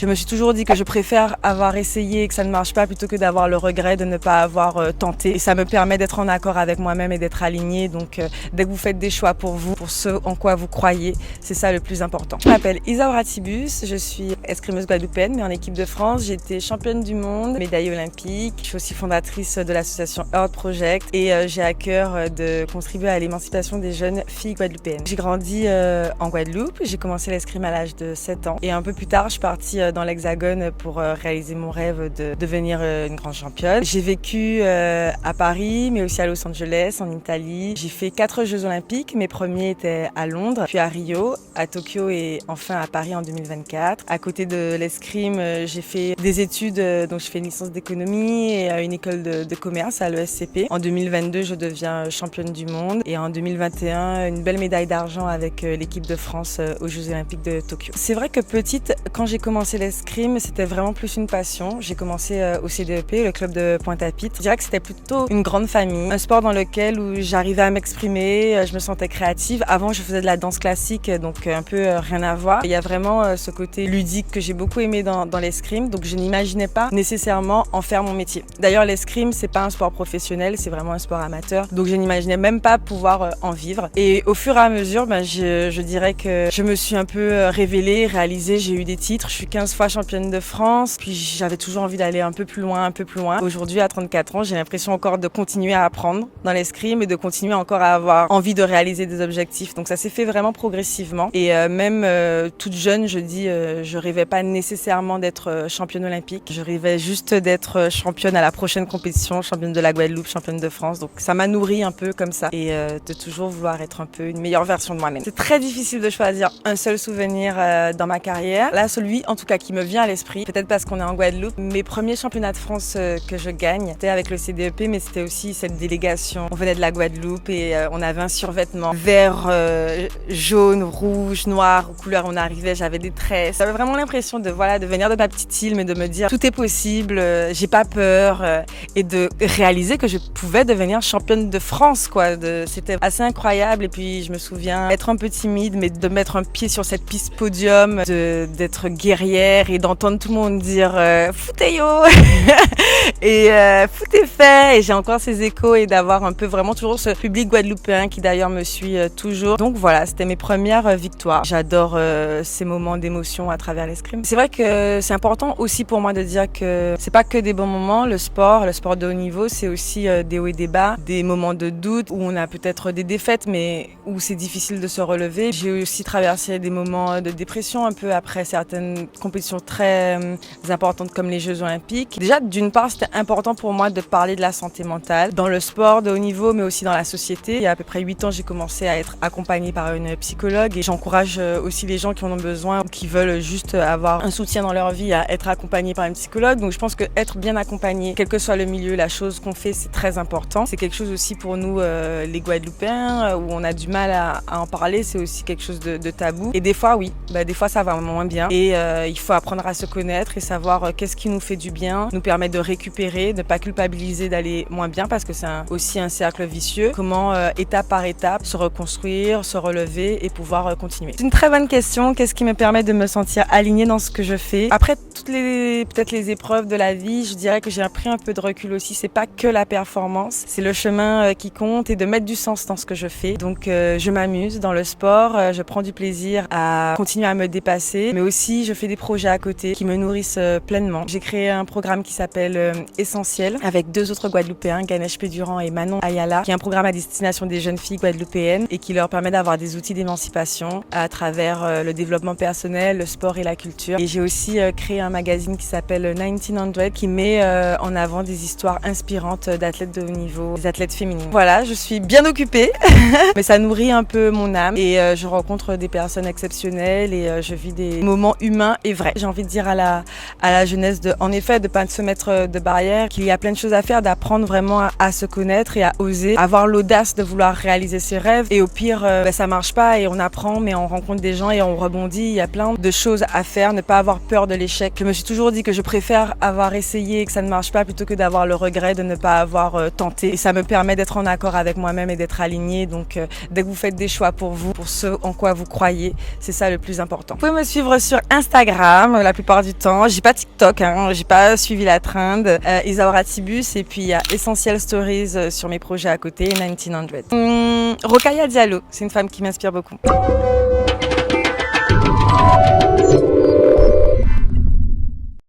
Je me suis toujours dit que je préfère avoir essayé et que ça ne marche pas plutôt que d'avoir le regret de ne pas avoir tenté. Et ça me permet d'être en accord avec moi-même et d'être alignée. Donc dès que vous faites des choix pour vous, pour ce en quoi vous croyez, c'est ça le plus important. Je m'appelle Isaura Tibus, je suis escrimeuse guadeloupéenne mais en équipe de France. J'ai été championne du monde, médaille olympique. Je suis aussi fondatrice de l'association Earth Project et j'ai à cœur de contribuer à l'émancipation des jeunes filles guadeloupéennes. J'ai grandi en Guadeloupe, j'ai commencé l'escrime à l'âge de 7 ans et un peu plus tard je suis partie dans l'Hexagone pour réaliser mon rêve de devenir une grande championne. J'ai vécu à Paris, mais aussi à Los Angeles, en Italie. J'ai fait 4 Jeux Olympiques. Mes premiers étaient à Londres, puis à Rio, à Tokyo et enfin à Paris en 2024. À côté de l'escrime, j'ai fait des études, donc je fais une licence d'économie et une école de commerce à l'ESCP. En 2022, je deviens championne du monde et en 2021, une belle médaille d'argent avec l'équipe de France aux Jeux Olympiques de Tokyo. C'est vrai que petite, quand j'ai commencé l'escrime, c'était vraiment plus une passion. J'ai commencé au CDEP, le club de Pointe-à-Pitre. Je dirais que c'était plutôt une grande famille, un sport dans lequel où j'arrivais à m'exprimer, je me sentais créative. Avant, je faisais de la danse classique, donc un peu rien à voir. Il y a vraiment ce côté ludique que j'ai beaucoup aimé dans l'escrime, donc je n'imaginais pas nécessairement en faire mon métier. D'ailleurs, l'escrime, c'est pas un sport professionnel, c'est vraiment un sport amateur, donc je n'imaginais même pas pouvoir en vivre. Et au fur et à mesure, je dirais que je me suis un peu révélée, réalisée, j'ai eu des titres. Je suis 15 fois championne de France, puis j'avais toujours envie d'aller un peu plus loin, un peu plus loin. Aujourd'hui, à 34 ans, j'ai l'impression encore de continuer à apprendre dans l'escrime et de continuer encore à avoir envie de réaliser des objectifs. Donc ça s'est fait vraiment progressivement. Et même toute jeune, je rêvais pas nécessairement d'être championne olympique. Je rêvais juste d'être championne à la prochaine compétition, championne de la Guadeloupe, championne de France. Donc ça m'a nourrie un peu comme ça et de toujours vouloir être un peu une meilleure version de moi-même. C'est très difficile de choisir un seul souvenir dans ma carrière. Là, celui en tout cas qui me vient à l'esprit, peut-être parce qu'on est en Guadeloupe, mes premiers championnats de France que je gagne, c'était avec le CDEP, mais c'était aussi cette délégation. On venait de la Guadeloupe et on avait un survêtement vert, jaune, rouge, noir, aux couleurs on arrivait, j'avais des tresses. J'avais vraiment l'impression de venir de ma petite île, mais de me dire tout est possible, j'ai pas peur et de réaliser que je pouvais devenir championne de France, quoi. C'était assez incroyable et puis je me souviens être un peu timide, mais de mettre un pied sur cette piste podium, d'être guerrière et d'entendre tout le monde dire foutez yo et foot est fait, et j'ai encore ces échos et d'avoir un peu vraiment toujours ce public guadeloupéen qui d'ailleurs me suit toujours. Donc voilà, c'était mes premières victoires. J'adore ces moments d'émotion à travers l'escrime. C'est vrai que c'est important aussi pour moi de dire que c'est pas que des bons moments. Le sport de haut niveau, c'est aussi des hauts et des bas, des moments de doute où on a peut-être des défaites mais où c'est difficile de se relever. J'ai aussi traversé des moments de dépression un peu après certaines compétitions très importantes comme les Jeux Olympiques. Déjà, d'une part, c'était important pour moi de parler de la santé mentale dans le sport de haut niveau, mais aussi dans la société. Il y a à peu près 8 ans, j'ai commencé à être accompagnée par une psychologue et j'encourage aussi les gens qui en ont besoin ou qui veulent juste avoir un soutien dans leur vie à être accompagnés par une psychologue. Donc je pense que être bien accompagné, quel que soit le milieu, la chose qu'on fait, c'est très important. C'est quelque chose aussi pour nous, les Guadeloupéens, où on a du mal à en parler. C'est aussi quelque chose de tabou. Et des fois, oui, des fois ça va moins bien. Et il faut apprendre à se connaître et savoir qu'est-ce qui nous fait du bien, nous permet de récupérer, de ne pas culpabiliser d'aller moins bien parce que c'est aussi un cercle vicieux. Comment, étape par étape, se reconstruire, se relever et pouvoir continuer. C'est une très bonne question. Qu'est-ce qui me permet de me sentir alignée dans ce que je fais? Après toutes peut-être les épreuves de la vie, je dirais que j'ai pris un peu de recul aussi. C'est pas que la performance, c'est le chemin qui compte et de mettre du sens dans ce que je fais. Donc je m'amuse dans le sport, je prends du plaisir à continuer à me dépasser, mais aussi je fais des projets à côté qui me nourrissent pleinement. J'ai créé un programme qui s'appelle Essentiel avec 2 autres Guadeloupéens, Ganesh Pédurant et Manon Ayala, qui est un programme à destination des jeunes filles guadeloupéennes et qui leur permet d'avoir des outils d'émancipation à travers le développement personnel, le sport et la culture. Et j'ai aussi créé un magazine qui s'appelle 1900 qui met en avant des histoires inspirantes d'athlètes de haut niveau, des athlètes féminines. Voilà, je suis bien occupée, mais ça nourrit un peu mon âme et je rencontre des personnes exceptionnelles et je vis des moments humains et vrais. J'ai envie de dire à la jeunesse en effet de pas se mettre de barrières, qu'il y a plein de choses à faire, d'apprendre vraiment à se connaître et à oser, avoir l'audace de vouloir réaliser ses rêves. Et au pire, ça marche pas et on apprend, mais on rencontre des gens et on rebondit. Il y a plein de choses à faire, ne pas avoir peur de l'échec. Je me suis toujours dit que je préfère avoir essayé et que ça ne marche pas plutôt que d'avoir le regret de ne pas avoir tenté. Et ça me permet d'être en accord avec moi-même et d'être alignée. Donc, dès que vous faites des choix pour vous, pour ce en quoi vous croyez, c'est ça le plus important. Vous pouvez me suivre sur Instagram la plupart du temps. J'ai pas TikTok, j'ai pas suivi la trend. Isaura Tibus, et puis il y a Essential Stories sur mes projets à côté, 1900. Rokhaya Diallo, c'est une femme qui m'inspire beaucoup.